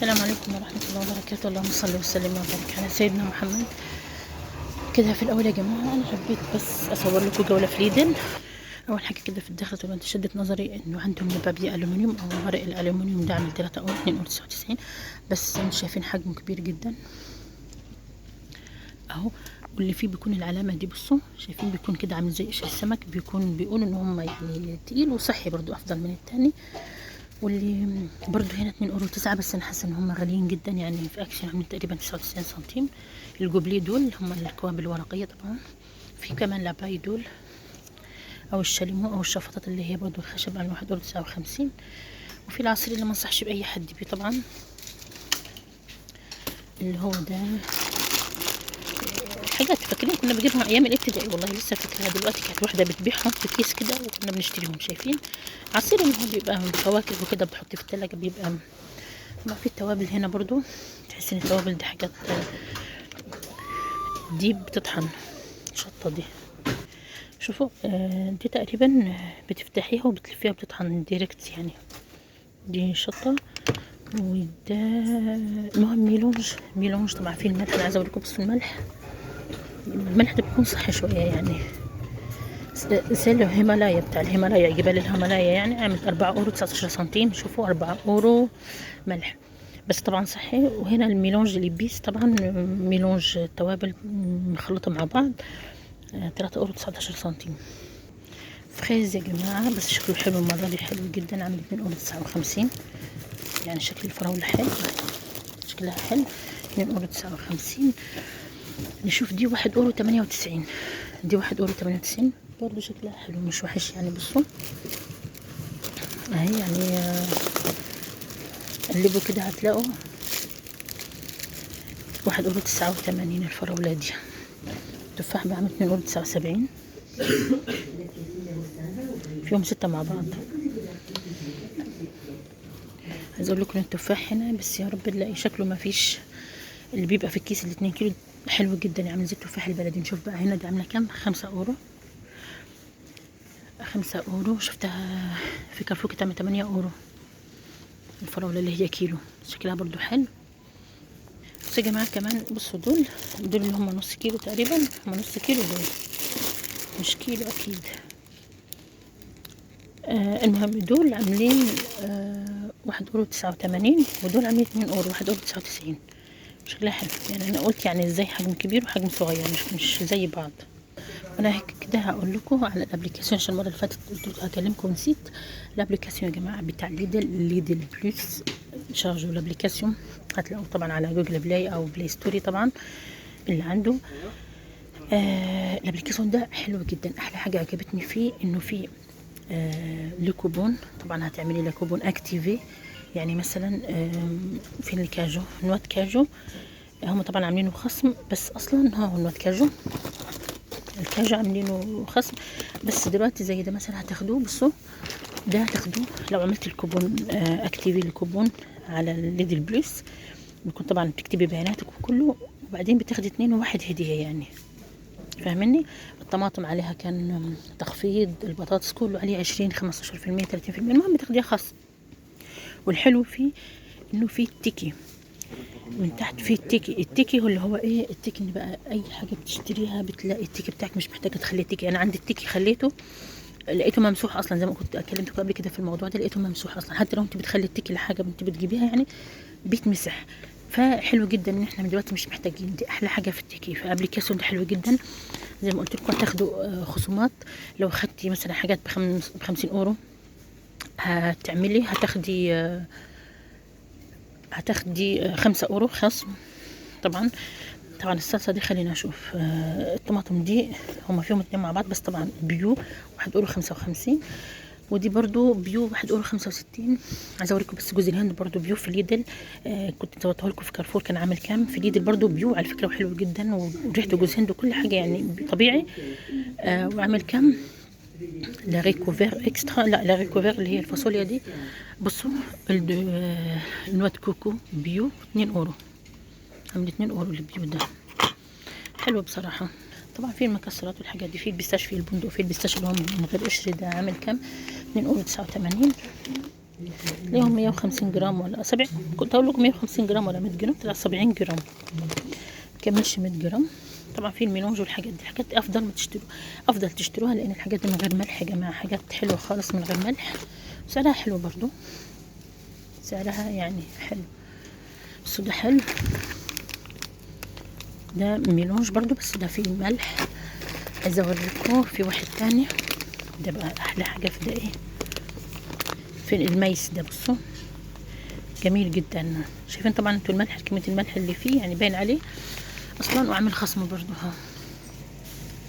السلام عليكم ورحمة الله وبركاته. اللهم صل وسلم وبارك على سيدنا محمد. كده في الأول يا جماعة أنا حبيت بس أصور لكم جولة في ليدل. أول حاجة كده في الداخل طبعا شدت نظري إنه عندهم لبابي ألومنيوم أو ورق الألومنيوم ده عامل 3 أو 2 أو 99، بس انتوا شايفين حجمه كبير جدا أهو. واللي فيه بيكون العلامة دي، بصوا شايفين بيكون كده عامل زي قشر السمك، بيقولوا إن هم يعني تقيل وصحي برضو أفضل من التاني. واللي برضو هنا 2 أورو 9، بس انا حاسه ان هم غاليين جدا، يعني في اكشن عاملين تقريبا 99 سنتيم. الجوبليه دول هم الكواب الورقيه طبعا. في كمان لاباي دول او الشاليمو او الشفطات اللي هي برضو الخشب عن 1 أورو 59. وفي العصير اللي ما انصحش باي حد بيه طبعا، اللي هو ده حاجات فاكرين كنا بنجيبها ايام الابتدائي، والله لسه فاكراها دلوقتي. كانت واحده بتبيعهم في كيس كده وكنا بنشتريهم. شايفين عصير اللي هو بيبقى فواكه وكده، بتحطيه في التلاجة بيبقى. ما في التوابل هنا برضو، تحس ان التوابل دي حاجات دي بتطحن. شطة دي شوفوا دي تقريبا بتفتحيها وبتلفيها بتطحن ديركت يعني. دي شطة. وده المهم ميلونج طبعا. فيه الملح، انا عايزه اوريكم بس الملح ده بيكون صحي شويه يعني. زي الهيمالايا، بتاع الهيمالايا، جبال الهيمالايا يعني، عامل 4 أورو 19 سنتيم. شوفوا 4 أورو ملح، بس طبعا صحي. وهنا الميلونج ليبيس طبعا، ميلونج توابل مخلطة مع بعض، 3 أورو 19 سنتيم. فريز يا جماعة، بس شكله حلو المرة دي، حلو جدا، عامل 2 أورو 59. يعني شكل الفراولة حلو، شكلها حلو. 2 أورو 59. نشوف دي 1 أورو 98. دي 1 أورو 98 برضو، شكلها حلو مش وحش يعني. بصوا اهي يعني، قلبوا كده هتلاقوا 1 أورو 89 الفراولة دي. التفاح بعمل 2 أورو 79، فيهم 6 مع بعض. عايز اقول لكم التفاح هنا بس يا رب نلاقي شكله ما فيش اللي بيبقى في الكيس ال2 كيلو، حلو جدا عامل زي التفاح البلدي. نشوف بقى هنا دي عامله كام. 5 أورو. 5 أورو. شفتها في كارفور كانت عامله 8 أورو الفراولة اللي هي كيلو، شكلها برضو حلو. بس يا جماعة كمان بصوا دول اللي هم نص كيلو تقريبا، هم نص كيلو دول، مش كيلو اكيد. المهم دول عاملين 1 أورو 89، ودول عاملين 2 أورو 1 أورو 99. شكلها حلو يعني. انا قلت يعني ازاي حجم كبير وحجم صغير، مش زي بعض. انا هيك كده هقول لكم على الابلكيشن، عشان المره اللي فاتت قلت لكم هكلمكم ونسيت. الابلكيشن يا جماعه بتاع ليدل بلس، شارجوا الابلكيشن، هتلاقوه طبعا على جوجل بلاي او بلاي ستوري طبعا اللي عنده. الابلكيشن ده حلو جدا. احلى حاجه عجبتني فيه انه فيه لو كوبون. طبعا هتعملي لك كوبون اكتيفي، يعني مثلا في الكاجو، نوات كاجو، هم طبعا عاملينه خصم، بس اصلا هو نوات كاجو، الكاجو عاملينه خصم، بس دلوقتي زي ده مثلا هتاخدوه. بصوا ده هتاخدوه لو عملت الكوبون اكتيفي الكوبون على الليدل بلس، بيكون طبعا بتكتبي بياناتك وكله، وبعدين بتاخدي 2 وواحد هدية يعني، فاهمني. الطماطم عليها كان تخفيض، البطاطس كله عليه 20 15% 30%، المهم بتاخديها خاص. والحلو فيه انه فيه التيكي من تحت، فيه التيكي هو اللي هو ايه التيكي، ان بقى اي حاجه بتشتريها بتلاقي التيكي بتاعك، مش محتاجه تخلي التيكي. انا عندي التيكي خليته، لقيته ممسوح اصلا، زي ما كنت كلمتكم قبل كده في الموضوع ده، لقيته ممسوح اصلا. حتى لو انت بتخلي التيكي لحاجه انت بتجيبيها يعني بيتمسح. فحلو جدا ان احنا من دلوقتي مش محتاجين. دي احلى حاجه في التيكي، فابلكيشن ده حلو جدا. زي ما قلت لكم هتاخدوا خصومات. لو خدتي مثلا حاجات ب50 أورو هتعملي هتاخدي 5 أورو خصم. طبعا الصلصه دي خلينا نشوف. الطماطم دي هما فيهم 2 مع بعض، بس طبعا بيو 1 أورو 55، ودي برضو بيو 1 أورو 65. عايزه اوريكم بس جوز الهند برضو بيو في ليدل. كنت صورته لكم في كارفور كان عامل كام. في ليدل برضو بيو على فكره، وحلو جدا، وريحته جوز هند وكل حاجه يعني طبيعي. وعامل كام. لا ريكوفير اكسترا، لا لا ريكوفير اللي هي الفاصوليا دي. بصوا النوات كوكو بيو 2 أورو، عامل 2 أورو البيو ده، حلو بصراحه. طبعا في المكسرات والحاجات دي، في البيستاش، في البندق، في البيستاش اللي هو من غير قشر، ده عامل كام. 2 أورو 89. ليهم 150 جرام ولا 70، كنت اقول لكم 150 جرام ولا 100 جرام، طلع 70 جرام، مكملش 100 جرام. طبعا في الميلونج والحاجات دي، الحاجات دي افضل تشتروها، لان الحاجات دي من غير ملح يا جماعه، حاجات حلوه خالص من غير ملح، سعرها حلو برضو، سعرها يعني حلو. بس ده حلو، ده ميلونج برضو بس ده فيه ملح. عايزه اوريكم في واحد تاني، ده بقى احلى حاجه في ده ايه، في الميس ده، بصوا جميل جدا. شايفين طبعا انتوا الملح، كميه الملح اللي فيه يعني باين عليه اصلا، وعامل خصم برضو، ها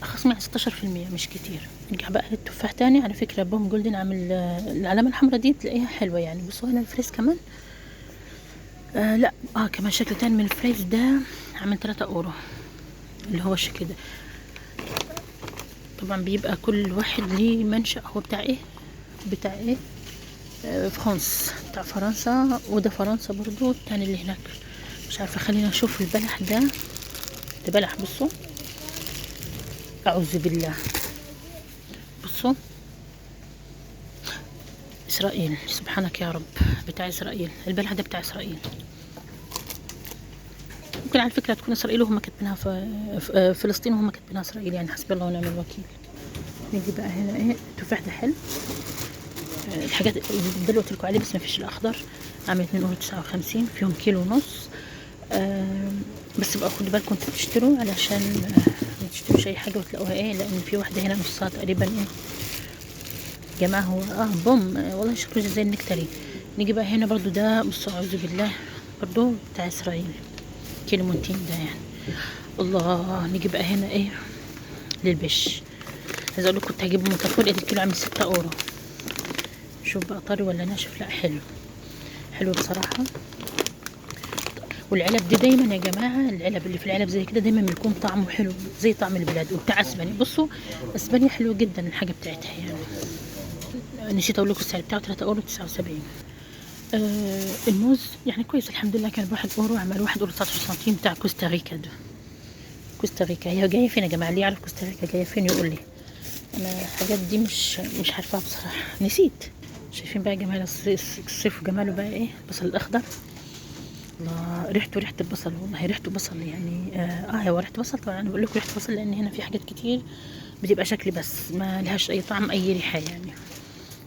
خصم يعني 16%، مش كتير. نرجع بقى للتفاح تاني، على فكره بوم جولدن عامل العلامه الحمراء دي تلاقيها حلوه يعني. بصوا هنا الفريز كمان، لا كمان شكل تاني من الفريز ده عامل 3 اورو، اللي هو الشكل ده. طبعا بيبقى كل واحد ليه منشأ، هو بتاع ايه فرنسا، بتاع فرنسا، وده فرنسا برضو التاني اللي هناك مش عارفه. خلينا نشوف البلح ده بلح، بصوا اعوذ بالله، بصوا اسرائيل، سبحانك يا رب، بتاع اسرائيل، البلح ده بتاع اسرائيل. ممكن على فكره تكون اسرائيل وهم كاتبينها في فلسطين وهم كاتبينها اسرائيل، يعني حسبي الله ونعم الوكيل. نيجي بقى هنا ايه، التفاح ده حلو. الحاجات اللي قلت لكم عليه بس ما فيش الاخضر، عامل 2.59 اورو، فيهم كيلو ونص. بس بقى خدوا بالكم انتوا بتشتروا، علشان ما تشتروش اي حاجه وتلاقوها ايه، لان في واحده هنا نصها تقريبا ايه جماعه، هو بوم والله شكله زي النكتري. نيجي بقى هنا برضو ده، بصوا اعوذ بالله، برضو بتاع اسرائيل، كيلو 200 ده يعني. الله، نيجي بقى هنا ايه للبش. عايزه اقول لكم كنت هجيبه من كارفور، لقيت الكيلو عامل 6 اورو. شوف بقى طري ولا ناشف، لا حلو، حلو بصراحه. والعلب دي دايما يا جماعه، العلب اللي في العلب زي كده دايما بيكون طعمه حلو زي طعم البلاد. وبتاع اسبانيا، بصوا اسبانيا حلوه جدا الحاجه بتاعتها يعني. نسيت اقول لكم السعر بتاعه 3 اورو 79. الموز يعني كويس الحمد لله، كان ب1 اورو، عمل 1 اورو 19 سنتيم، بتاع كوستاريكا ده. كوستاريكا هي جايه فين يا جماعه؟ اللي يعرف كوستاريكا جايه فين يقول لي، انا الحاجات دي مش عارفاها بصراحه، نسيت. شايفين بقى جمال الصيف وجماله بقى ايه، البصل الاخضر، الله ريحته ريحه البصل، والله ريحته بصل يعني. هو ريحه بصل طبعا، انا بقول لكم ريحه بصل لان هنا في حاجات كتير بتبقى شكل بس ما لهاش اي طعم اي ريحه يعني.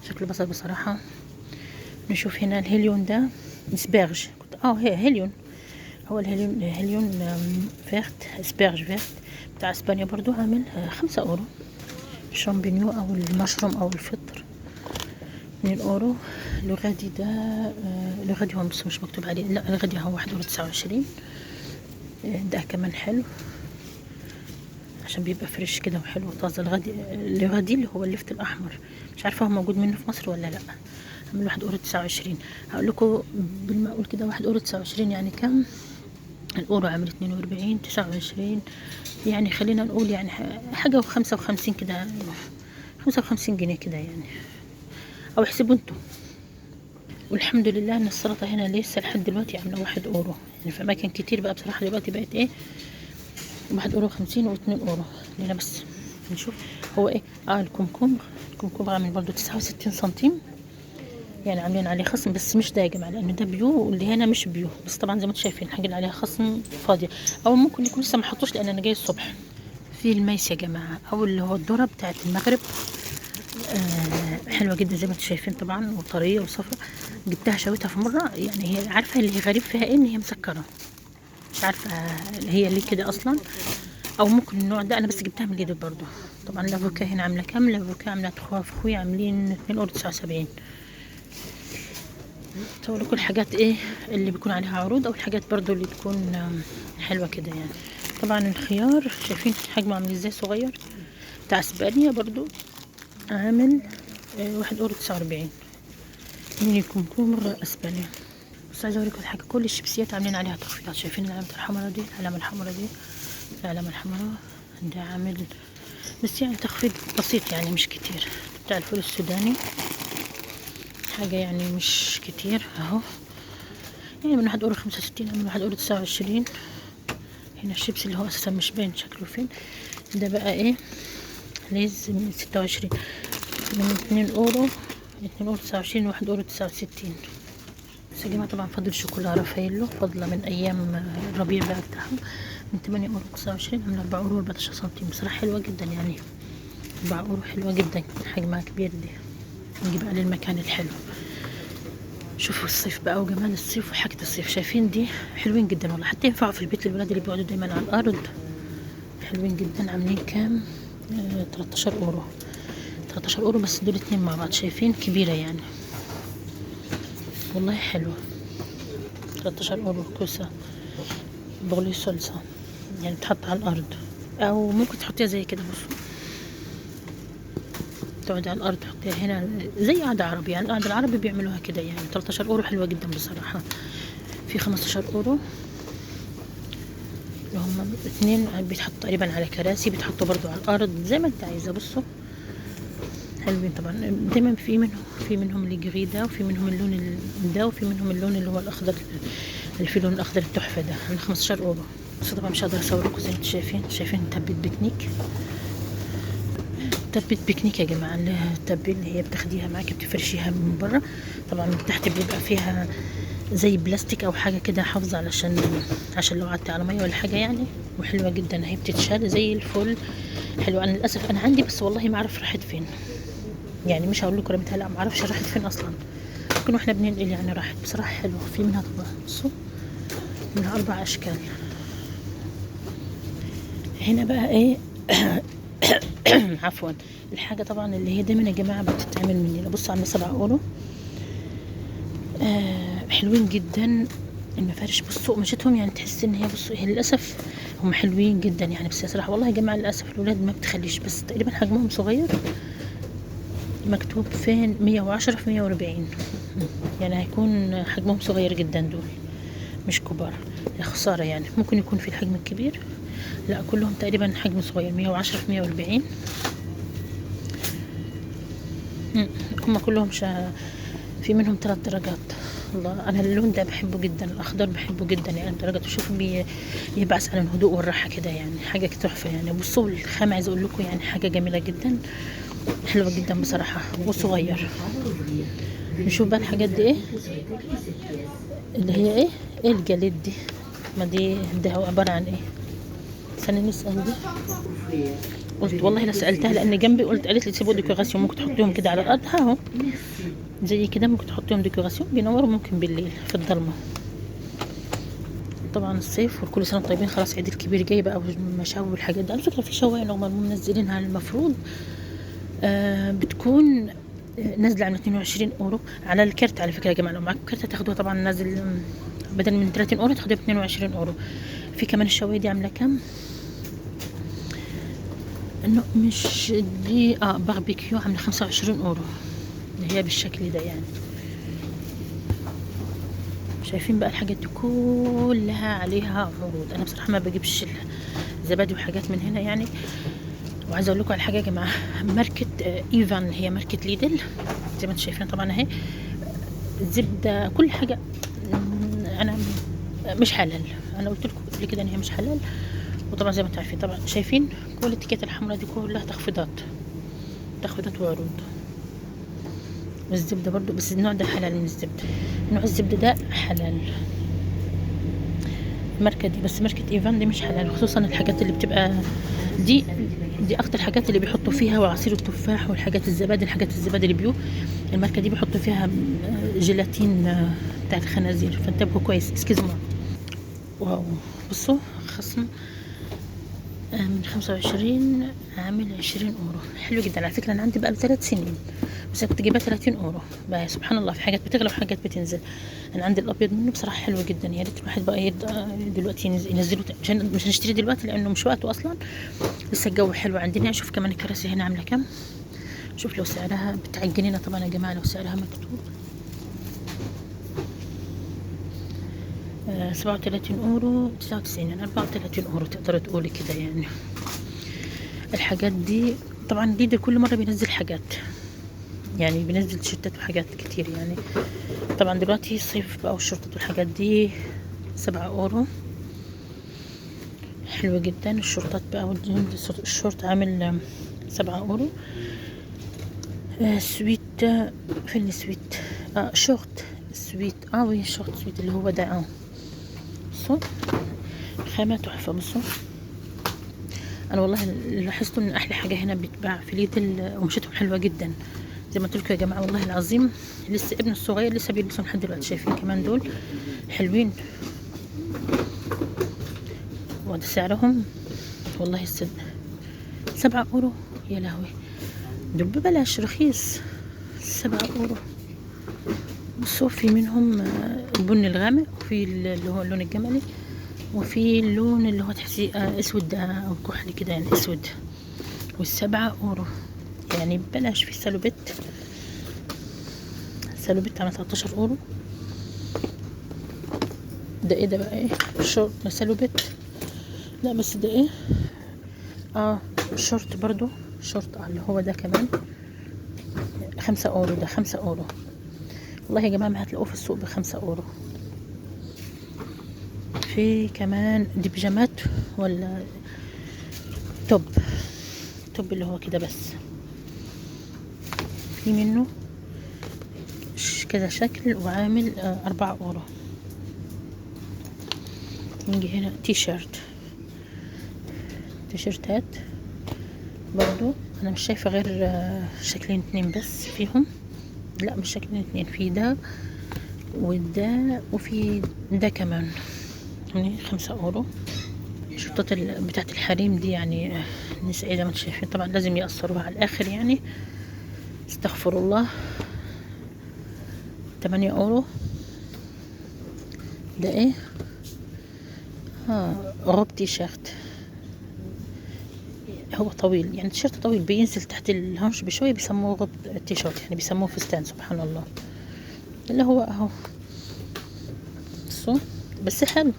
شكل بصل بصراحه. نشوف هنا الهيليون ده اسبرج، كنت هي هيليون، هو الهيليون فيرت، اسبرج فيرت، بتاع اسبانيا برضو، عامل 5 اورو. الشامبينيو او المشروم او الفطر 2 اورو. الغادي ده الغادي هو بس مش مكتوب عليه، لا الغادي هو 1 اورو 29. ده كمان حلو عشان بيبقى فريش كده وحلو وطازه. الغادي اللي هو اللفت الاحمر، مش عارفه هو موجود منه في مصر ولا لا. عامل 1 اورو 29. هقول لكم بالمعقول كده 1 اورو 29 يعني كم؟ الاورو عامل 42 29، يعني خلينا نقول يعني حاجه و55 كده، 55 جنيه كده يعني، او احسبوا انتوا. والحمد لله ان السلطه هنا لسه لحد دلوقتي عامله 1 اورو، يعني في اماكن كتير بقى بصراحه دلوقتي بقت ايه 1 اورو 50 و2 اورو. لنا بس نشوف هو ايه. الكمكم عامل برضو 69 سنتيم، يعني عاملين عليه خصم بس مش ده يا جماعه، لان ده بيو واللي هنا مش بيو. بس طبعا زي ما انتم شايفين الحاجه اللي عليها خصم فاضيه، او ممكن يكون لسه ما حطوش لان انا جاي الصبح. في الميس يا جماعه، او اللي هو الذره بتاعت المغرب، حلوه جدا زي ما انتم شايفين طبعا، وطريه وصفرا. جبتها شويتها في مره، يعني هي عارفه اللي غريب فيها ايه، ان هي مسكره، مش عارفه هي ليه كده اصلا، او ممكن النوع ده. انا بس جبتها من ليدل برضو. طبعا الافوكا هنا عامله كام؟ الافوكا عامله اخوي عاملين 2 اورو 79. صور لكم الحاجات ايه اللي بيكون عليها عروض، او الحاجات برضو اللي تكون حلوه كده يعني. طبعا الخيار شايفين حجمه عامل ازاي صغير، بتاع اسبانيا برضو، عامل 1 اورو 49 من الكمكم اسبانيا. بس عايزه اوريكم الحاجه، كل الشيبسيات عاملين عليها تخفيضات. شايفين العلامه الحمراء دي، العلامه الحمراء دي، العلامه الحمراء ده عامل بس يعني تخفيض بسيط يعني مش كتير. بتاع الفول السوداني حاجه يعني مش كتير اهو، يعني من 1 اورو 65 من 1 اورو 29. هنا الشيبس اللي هو اساسا مش باين شكله فين، ده بقى ايه ليز من 26 من 2 اورو 2 اورو 29، 1 اورو 69. بس يا جماعة طبعا فاضل شوكولا رافايلو فاضلة من ايام الربيع بقى بتاعهم، من 8 اورو 29 عاملة 4 اورو 14 سنتيم. بصراحة حلوة جدا يعني، 4 اورو حلوة جدا، حجمها كبير دي. نجي بقى للمكان الحلو. شوفوا الصيف بقى وجمال الصيف وحاجة الصيف. شايفين دي حلوين جدا والله، حتى ينفعوا في البيت للولاد اللي بيقعدوا دايما على الارض. حلوين جدا. عاملين كام؟ 13 اورو. 13 اورو بس دول اتنين مع بعض. شايفين كبيرة يعني والله حلوة. 13 اورو كوسة بغلي صلصة، يعني بتحط على الارض او ممكن تحطيها زي كده. بصوا تقعدي على الارض تحطيها هنا زي قعدة عربي، يعني القعدة العربي بيعملوها كده يعني. 13 اورو حلوة جدا بصراحة. في 15 اورو اللي هم اتنين بيتحطوا تقريبا على كراسي، بيتحطوا برضو على الارض زي ما انت عايزة. بصوا حلوين طبعا. دايما في منهم اللي جريدة، وفي منهم اللون ده، وفي منهم اللون اللي هو الاخضر اللي فيه اللون الاخضر التحفة ده. من 15 اورو. بس طبعا مش هقدر اصوركم زي ما انتم شايفين تبت بيكنيك. تبت بيكنيك يا جماعة، التبة اللي هي بتاخديها معاكي بتفرشيها من بره. طبعا من تحت بيبقى فيها زي بلاستيك او حاجة كده حافظة عشان لو قعدتي على مية ولا حاجة يعني. وحلوة جدا، هي بتتشال زي الفل. حلوة. انا للاسف انا عندي بس والله ما اعرف راحت فين، يعني مش هقول لكم رميتها، لا ما اعرفش راحت فين اصلا. ممكن واحنا بننقل يعني راحت. بصراحة حلوة. في منها طبعا بصوا منها 4 اشكال. هنا بقى ايه عفوا. الحاجة طبعا اللي هي دايما يا جماعة بتتعمل مني. بصوا عاملة 7 اورو. حلوين جدا المفارش. بصوا قماشتهم يعني تحس ان هي، بصوا هي للاسف هم حلوين جدا يعني. بس صراحة والله يا جماعة للاسف الولاد ما بتخليش، بس تقريبا حجمهم صغير. مكتوب فين 110 في 140، يعني هيكون حجمهم صغير جدا دول، مش كبار. يا خسارة يعني. ممكن يكون في الحجم الكبير، لا كلهم تقريبا حجم صغير. 110 في 140. هم كلهم في منهم 3 درجات. الله انا اللون ده بحبه جدا، الاخضر بحبه جدا يعني. درجته شوفوا بيبعث على الهدوء والراحه كده يعني. حاجه تحفه يعني. بصوا الخامه عايزه اقول لكم يعني حاجه جميله جدا، حلوه جدا بصراحه وصغير. نشوف بقى الحاجات دي ايه اللي هي ايه الجليد دي. ما دي ده هو عباره عن ايه؟ استنى نسال دي. قلت والله لا سالتها لان جنبي، قالت لي سيبوا ديكوراسيون، ممكن تحطيهم كده على الارض. ها هو زي كده ممكن تحطيهم ديكوراسيون بينوروا، ممكن بالليل في الضلمه. طبعا الصيف وكل سنه طيبين. خلاص عيد الكبير جاي بقى والمشاوي والحاجات دي. على فكره في شوايه رغم انهم منزلينها المفروض بتكون نازله على 22 اورو على الكارت. على فكره يا جماعه لو معاكم كارت هتاخدوها طبعا نازل بدل من 30 اورو تاخدوها ب 22 اورو. في كمان الشوايه دي عامله كام؟ انه مش دي باربيكيو عامله 25 اورو اللي هي بالشكل ده يعني. شايفين بقى الحاجات دي كلها عليها عروض. انا بصراحه ما بجيبش زبادي وحاجات من هنا يعني. وعايزه اقول لكم على حاجه يا جماعه، ماركه ايفان هي ماركه ليدل زي ما انتم شايفين طبعا اهي. الزبده كل حاجه انا مش حلال. انا قلت لكم قبل كده ان هي مش حلال. وطبعا زي ما انتم عارفين طبعا شايفين كل التيكات الحمراء دي كلها تخفيضات وعروض. والزبده برضو، بس النوع ده حلال من الزبده. نوع الزبده ده حلال الماركه دي، بس ماركه ايفان دي مش حلال. خصوصا الحاجات اللي بتبقى دي اكتر حاجات اللي بيحطوا فيها، وعصير التفاح والحاجات الزبادي اللي بيو. الماركه دي بيحطوا فيها جيلاتين بتاع الخنازير، فانتبهوا كويس. اسكيزموا. واو بصوا خصم من 25 عامل 20 اورو. حلو جدا على فكره. انا عندي بقى 3 سنين بس كنت جايبها 30 اورو. بقى سبحان الله في حاجات بتغلى وحاجات بتنزل. انا عندي الابيض منه بصراحه حلو جدا. يا ريت الواحد بقى دلوقتي ينزلوا. مش هنشتري دلوقتي لانه مش وقته اصلا، لسه الجو حلو عندنا. شوف كمان الكراسي هنا عامله كام. شوف لو سعرها بتعجنينا طبعا يا جماعه. لو سعرها مكتوب 37 اورو 99 يعني 34 اورو تقدروا تقولي كده يعني. الحاجات دي طبعا ليدر كل مره بينزل حاجات يعني، بينزل تيشيرتات وحاجات كتير يعني. طبعا دلوقتي الصيف بقى والشورتات والحاجات دي 7 اورو. حلوة جدا. الشورتات بقى الشورت عامل 7 اورو. سويت ده فين السويت؟ شورت سويت. وي شورت سويت اللي هو ده. بصوا خامة تحفة. بصوا انا والله لاحظت ان احلى حاجة هنا بتباع في ليدل، قماشتهم حلوة جدا زي ما قلت لكم يا جماعة. والله العظيم لسه ابن الصغير لسه بيلبسهم لحد دلوقتي. شايفين كمان دول حلوين، وده سعرهم والله 7 اورو. يا لهوي دول ببلاش، رخيص 7 اورو. بصوا في منهم البني الغامق، وفي اللي هو اللون الجملي، وفي اللون اللي هو تحسيه اسود او كحلي كده يعني اسود. وال7 اورو يعني ببلاش. في سالوبيت على 13 اورو. ده ايه ده بقى؟ ايه شورت سالوبيت؟ لا بس ده ايه؟ شورت برضو شورت اللي هو ده كمان 5 اورو. ده 5 اورو والله يا جماعة، ما هتلاقوه في السوق ب5 اورو. في كمان دي بيجامات ولا توب اللي هو كده بس. في منه كذا شكل وعامل 4 اورو. نيجي هنا تيشيرتات برضو. انا مش شايفة غير شكلين 2 بس فيهم. لا مش شكلين 2، في ده وده وفي ده كمان يعني 5 اورو. الشرطات بتاعت الحريم دي يعني نسائية زي ما انتم شايفين. طبعا لازم يقصروها على الاخر يعني، استغفر الله. 8 اورو. ده ايه؟ غوب تي شيرت. هو طويل يعني تيشيرت طويل بينزل تحت الهنش بشوية، بيسموه غوب تي شيرت يعني، بيسموه فستان. سبحان الله. اللي هو اهو بس حلو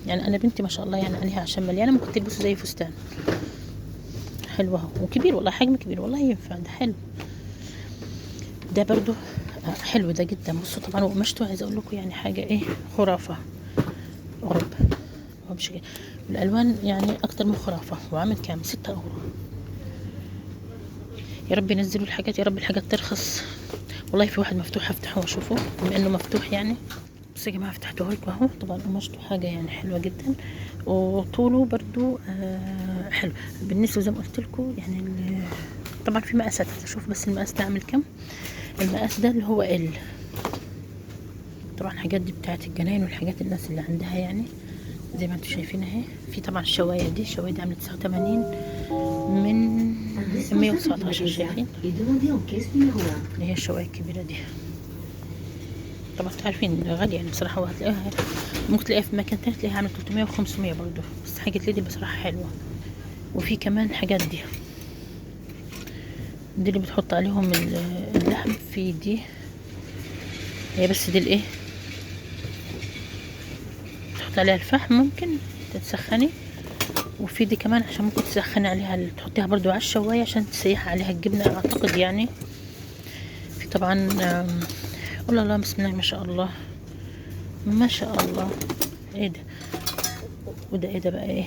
يعني. انا بنتي ما شاء الله يعني عليها عشان مليانة ممكن تلبسه زي فستان. حلو اهو وكبير والله، حجم كبير والله ينفع. ده حلو. ده برضو حلو ده جدا. بصوا طبعا وقماشته عايزه اقول لكم يعني حاجه ايه خرافه. غرب بشكل الالوان يعني اكتر من خرافه. وعامل كام؟ 6 اورو. يا رب ينزلوا الحاجات، يا رب الحاجات ترخص. والله في واحد مفتوح هفتحه واشوفه بما انه مفتوح يعني. بس يا جماعه فتحته لكم اهو. طبعا قماشته حاجه يعني حلوه جدا، وطوله برضو حلو. بالنسبه زي ما قلت لكم يعني طبعا في مقاسات. هشوف بس المقاس ده عامل كام. المقاس ده اللي هو طبعا الحاجات دي بتاعت الجناين والحاجات الناس اللي عندها يعني زي ما انتم شايفين اهي. في طبعا الشوايه دي عامله 89 من 119. شايفين اللي هي الشوايه الكبيره دي. طبعا انتوا عارفين غاليه يعني بصراحه، وهتلاقيها ممكن تلاقيها في مكان تاني تلاقيها عامله 300 و500 برضه. بس حاجه ليدي بصراحه حلوه. وفي كمان حاجات دي اللي بتحط عليهم اللحم. في دي هي بس دي الايه تحط عليها الفحم ممكن تتسخني. وفي دي كمان عشان ممكن تسخني عليها تحطيها برضو على الشوايه عشان تسيح عليها الجبنه اعتقد يعني. في طبعا قول الله بسم الله ما شاء الله ما شاء الله. ايه ده؟ وده ايه ده بقى؟ ايه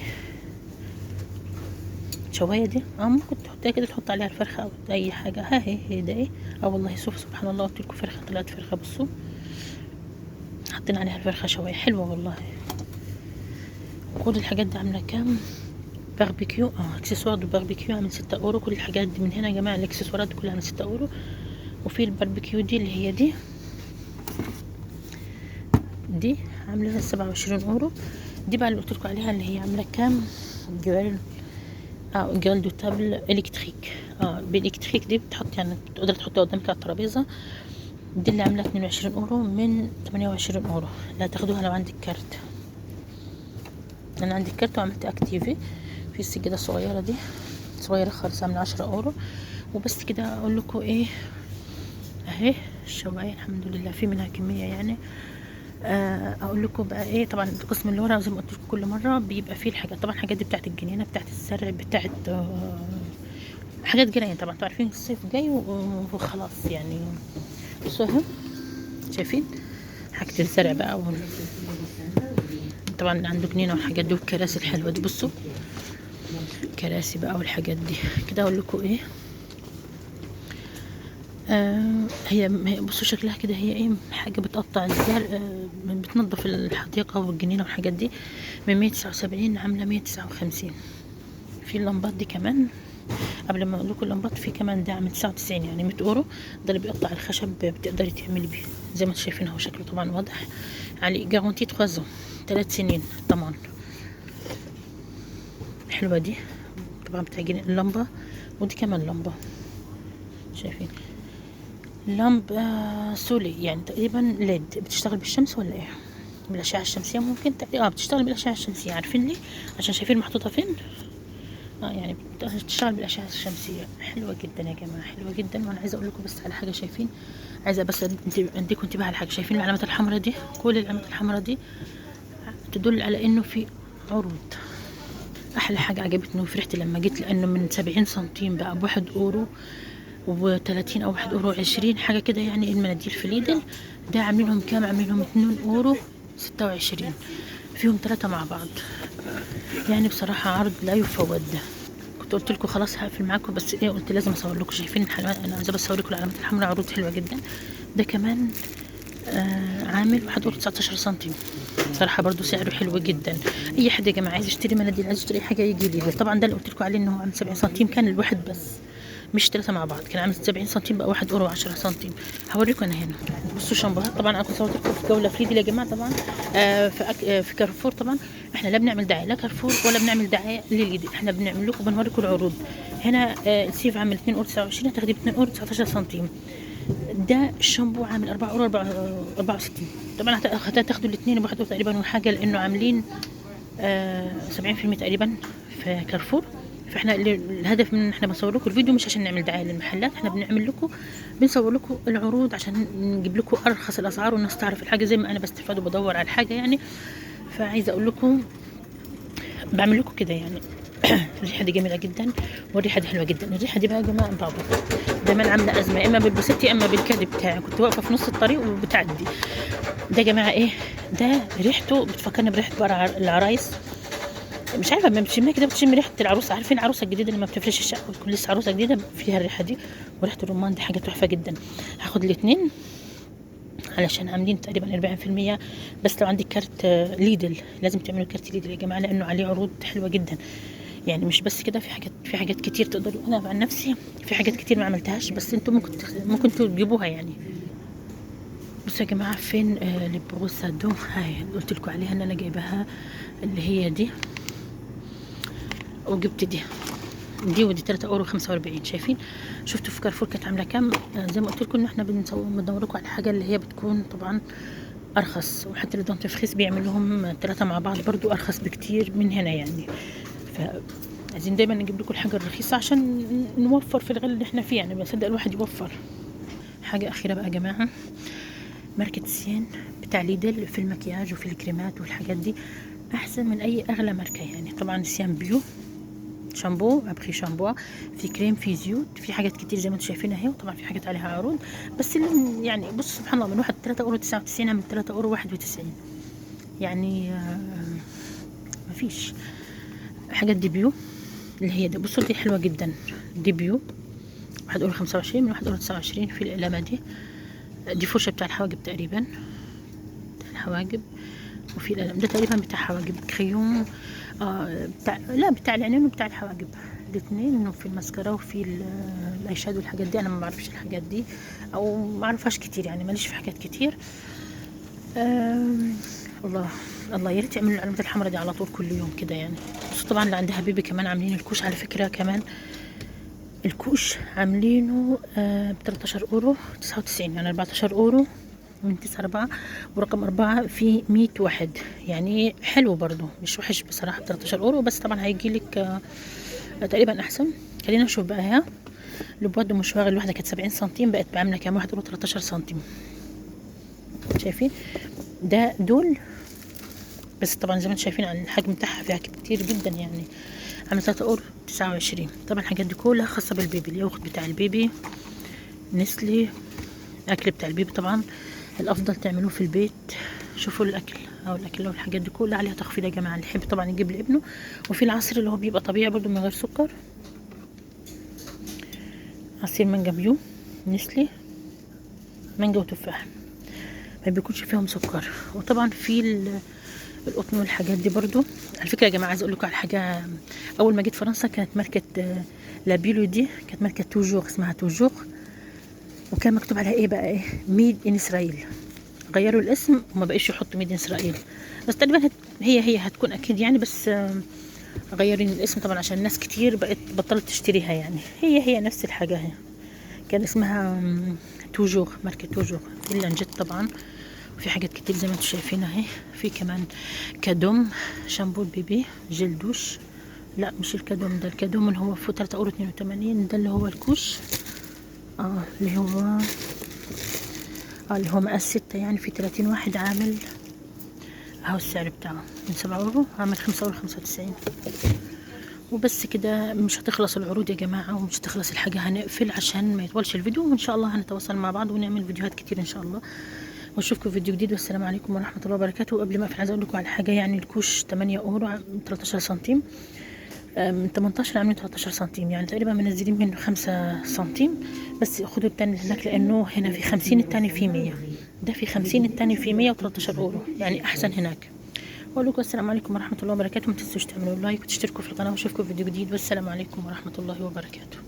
شوايه دي؟ ممكن تحطيها كده تحط عليها الفرخه او اي حاجه. هي ده ايه؟ والله شوف سبحان الله. قلت لكم فرخه طلعت فرخه. بصوا حاطين عليها الفرخه شوايه حلوه والله. كل الحاجات دي عامله كام؟ باربيكيو اكسسوار دو باربيكيو عامل 6 اورو. كل الحاجات دي من هنا يا جماعه. الاكسسوارات دي كلها عامل 6 اورو. وفي الباربيكيو دي اللي هي دي عامله 27 اورو. دي بقى اللي قلت لكم عليها اللي هي عامله كام؟ جريل دو تابل الكتريك. بالالكتريك دي بتحط يعني تقدر تحطها قدامك على الترابيزه. دي اللي عامله 22 اورو من 28 اورو. لا تاخدوها لو عندك كارت. انا عندي كارت وعملت اكتيفي. في السجاده الصغيره دي صغيره خالص عامله 10 اورو. وبس كده اقول لكم ايه اهي الشوايه الحمد لله في منها كميه يعني. اقول لكم بقى ايه. طبعا القسم اللي ورا زي ما قلت لكم كل مره بيبقى فيه الحاجات. طبعا الحاجات دي بتاعت الجنينه بتاعت الزرع بتاعت حاجات جناين. طبعا انتوا عارفين الصيف جاي وخلاص يعني. بصوا اهو شايفين حاجه الزرع بقى طبعا عنده جنينه والحاجات دي والكراسي الحلوه دي. بصوا كراسي بقى والحاجات دي كده. اقول لكم ايه هي بصوا شكلها كده، هي ايه، حاجه بتقطع الزرع، بتنظف الحديقه والجنينه والحاجات دي. من 179 عامله 159. في اللمبات دي كمان، قبل ما اقول لكم اللمبات، في كمان ده عامل 99 يعني 100 اورو. ده اللي بيقطع الخشب، بتقدري تعملي بيه زي ما انتم شايفين. هو شكله طبعا واضح عليه جارونتي 3 سنين ضمان. حلوه دي طبعا، بتعجبني اللمبه. ودي كمان لمبه، شايفين لمبة سولي يعني تقريبا ليد، بتشتغل بالشمس ولا ايه، بالاشعه الشمسيه ممكن بتشتغل بالاشعه الشمسيه. عارفين ليه؟ عشان شايفين محطوطه فين. يعني بتشتغل بالاشعه الشمسيه. حلوه جدا يا جماعه، حلوه جدا. وانا عايزه اقول لكم بس على حاجه، شايفين، عايزه بس اديكم انتباه على حاجه. شايفين العلامات الحمراء دي؟ كل العلامات الحمراء دي تدل على انه في عروض. احلى حاجه عجبتني وفرحت لما جيت، لانه من 70 سنتيم بقى بواحد اورو و30 او 1 اورو 20 حاجه كده يعني. المناديل في ليدل ده عاملينهم كام؟ عاملينهم 2 اورو 26، فيهم 3 مع بعض. يعني بصراحه عرض لا يفوت. ده كنت قلت لكم خلاص هقفل معاكم، بس ايه، قلت لازم اصور لكم. شايفين الحلوات؟ انا عايزه بس اوريكم العلامات الحمراء، عروض حلوه جدا. ده كمان عامل 1 اورو 19 سنتيم. صراحه برضو سعره حلو جدا. اي حد يا جماعه عايز يشتري مناديل، عايز يشتري حاجه، يجي لي. طبعا ده اللي قلت لكم عليه انه عامل 70 سنتيم، كان الواحد بس مش 3 مع بعض. كان عامل 70 سنتيم بقى 1 اورو 10 سنتيم. هوريكم انا هنا. بصوا شامبوهات. طبعا انا كنت صورت لكم في جوله في ليدل يا جماعه. طبعا في كارفور. طبعا احنا لا بنعمل دعايه لا كارفور ولا بنعمل دعايه لليدل. احنا بنعمل لكم، بنوريكم العروض. هنا السيف عامل 2 اورو 29، هتاخدي ب 2 اورو 19 سنتيم. ده الشامبو عامل 4 اورو 64. طبعا هتاخدوا الاثنين بواحد اورو تقريبا وحاجه، لانه عاملين 70% تقريبا في كارفور. فاحنا الهدف من احنا بنصور لكم الفيديو مش عشان نعمل دعايه للمحلات، احنا بنعمل لكم، بنصور لكم العروض عشان نجيب لكم ارخص الاسعار، والناس تعرف الحاجه زي ما انا بستفاد وبدور على الحاجه يعني. فعايزه اقول لكم، بعمل لكم كده يعني. الريحه دي جميله جدا، والريحه دي حلوه جدا. الريحه دي بقى يا جماعه بابا دايما عامله ازمه، اما بالبوستي اما بالكادي بتاعي. كنت واقفه في نص الطريق وبتعدي. ده يا جماعه ايه ده؟ ريحته بتفكرني بريحه بقى العرايس. مش عارفه لما بتشمها كده بتشم ريحه العروسه. عارفين العروسه الجديده لما بتفرش الشقه وتكون لسه عروسه جديده، فيها الريحه دي. وريحه الرمان دي حاجه تحفه جدا. هاخد الاثنين علشان عاملين تقريبا 40%. بس لو عندك كارت ليدل لازم تعملوا كارت ليدل يا جماعه، لانه عليه عروض حلوه جدا. يعني مش بس كده، في حاجات كتير تقدروا. انا عن نفسي في حاجات كتير ما عملتهاش، بس انتم ممكن تجيبوها يعني. بصوا يا جماعه، فين البروسادو؟ هاي قلت لكم عليها ان انا جايباها، اللي هي دي. وجبت دي ودي 3 اورو 45. شايفين؟ شفتوا في كارفور كانت عامله كام؟ زي ما قلت لكم ان احنا بندور لكم على الحاجه اللي هي بتكون طبعا ارخص. وحتى الدونتفريس بيعمل لهم 3 مع بعض برضو ارخص بكتير من هنا يعني. عايزين دايما نجيب لكم الحاجه الرخيصه عشان نوفر في الغلا اللي احنا فيه يعني. بصدق الواحد يوفر. حاجه اخيره بقى يا جماعه، ماركه سين بتاع ليدل في المكياج وفي الكريمات والحاجات دي احسن من اي اغلى ماركه يعني. طبعا سيان بيو شامبو، ابخي شامبو، في كريم، في زيوت، في حاجات كتير زي ما انتم شايفينها اهي. وطبعا في حاجات عليها عروض. بس اللي يعني بص سبحان الله، من واحد 3 اورو 99 من 3 اورو 91 يعني. مفيش حاجات ديبيو اللي هي دي. بصوا دي حلوه جدا. ديبيو 1 اورو 25 من 1 اورو 29. في القلامه دي فرشه بتاع الحواجب تقريبا، بتاع الحواجب. وفي القلم ده تقريبا بتاع حواجب كريون. بتاع العينين وبتاع الحواجب الاثنين. وفي الماسكارا وفي الاي شادو والحاجات دي. انا ما بعرفش الحاجات دي او ما اعرفهاش كتير يعني، ماليش في حاجات كتير. الله يا ريت يعملوا العلامات الحمراء دي على طول كل يوم كده يعني. بس طبعا اللي عندها بيبي كمان عاملين الكوش على فكره. كمان الكوش عاملينه ب 13 اورو 99 يعني 14 اورو من 9 4. ورقم 4 في 100 واحد يعني. حلو برضو، مش وحش بصراحة ب 13 اورو. بس طبعا هيجي لك تقريبا احسن. خلينا نشوف بقى. ها البواد مشواغ الواحدة كانت 70 سنتيم، بقت بعملة كام؟ 1 اورو 13 سنتيم. شايفين دول؟ بس طبعا زي ما انتم شايفين على الحجم بتاعها فيها كتير جدا يعني. عامل 3 اورو 29. طبعا الحاجات دي كلها خاصة بالبيبي. اليوغurt بتاع البيبي، نسلي، الاكل بتاع البيبي. طبعا الافضل تعملوه في البيت. شوفوا الاكل او الاكل والحاجات دي كلها عليها تخفيض يا جماعه. اللي يحب طبعا يجيب لابنه. وفي العصير اللي هو بيبقى طبيعي برضو من غير سكر، عصير مانجا بيو، نسلي. مانجا وتفاح، ما بيكونش فيهم سكر. وطبعا في القطن والحاجات دي برضو. على فكره يا جماعه عايزه اقول لكم على حاجه، اول ما جيت فرنسا كانت ماركه لابيلو دي، كانت ماركه توجور، اسمها توجور، وكان مكتوب عليها ايه بقى، ايه، ميد ان اسرائيل. غيروا الاسم وما بقيش يحطوا ميد ان اسرائيل، بس تقريبا هي هتكون اكيد يعني، بس غيرين الاسم طبعا عشان ناس كتير بقت بطلت تشتريها يعني. هي نفس الحاجه هي. كان اسمها توجور، ماركه توجور دي اللي جت طبعا. وفي حاجات كتير زي ما انتم شايفين اهي. في كمان كادوم، شامبو البيبي، جل دوش. لا مش الكادوم ده، الكادوم اللي هو فوق 3 € 82، ده اللي هو الكوش. اللي هو اللي هو مقاس 6 يعني، في 30 واحد، عامل اهو السعر بتاعه من 7 €، عامل 5,95 €. وبس كده، مش هتخلص العروض يا جماعة، ومش هتخلص الحاجة. هنقفل عشان ما يطولش الفيديو، وان شاء الله هنتواصل مع بعض ونعمل فيديوهات كتير ان شاء الله. واشوفكم في فيديو جديد، والسلام عليكم ورحمة الله وبركاته. وقبل ما اقفل عايزة اقول لكم على حاجة، يعني الكوش 8 € 13 سنتيم، من 18 عاملين 13 سنتيم، يعني تقريبا منزلين منه 5 سنتيم. بس خدوا التاني هناك، لانه هنا في 50، التاني في 100. ده في 50، التاني في 100 و13 €، يعني احسن هناك. واقول لكم السلام عليكم ورحمة الله وبركاته. ما تنسوش تعملوا لايك وتشتركوا في القناة، واشوفكم في فيديو جديد، والسلام عليكم ورحمة الله وبركاته.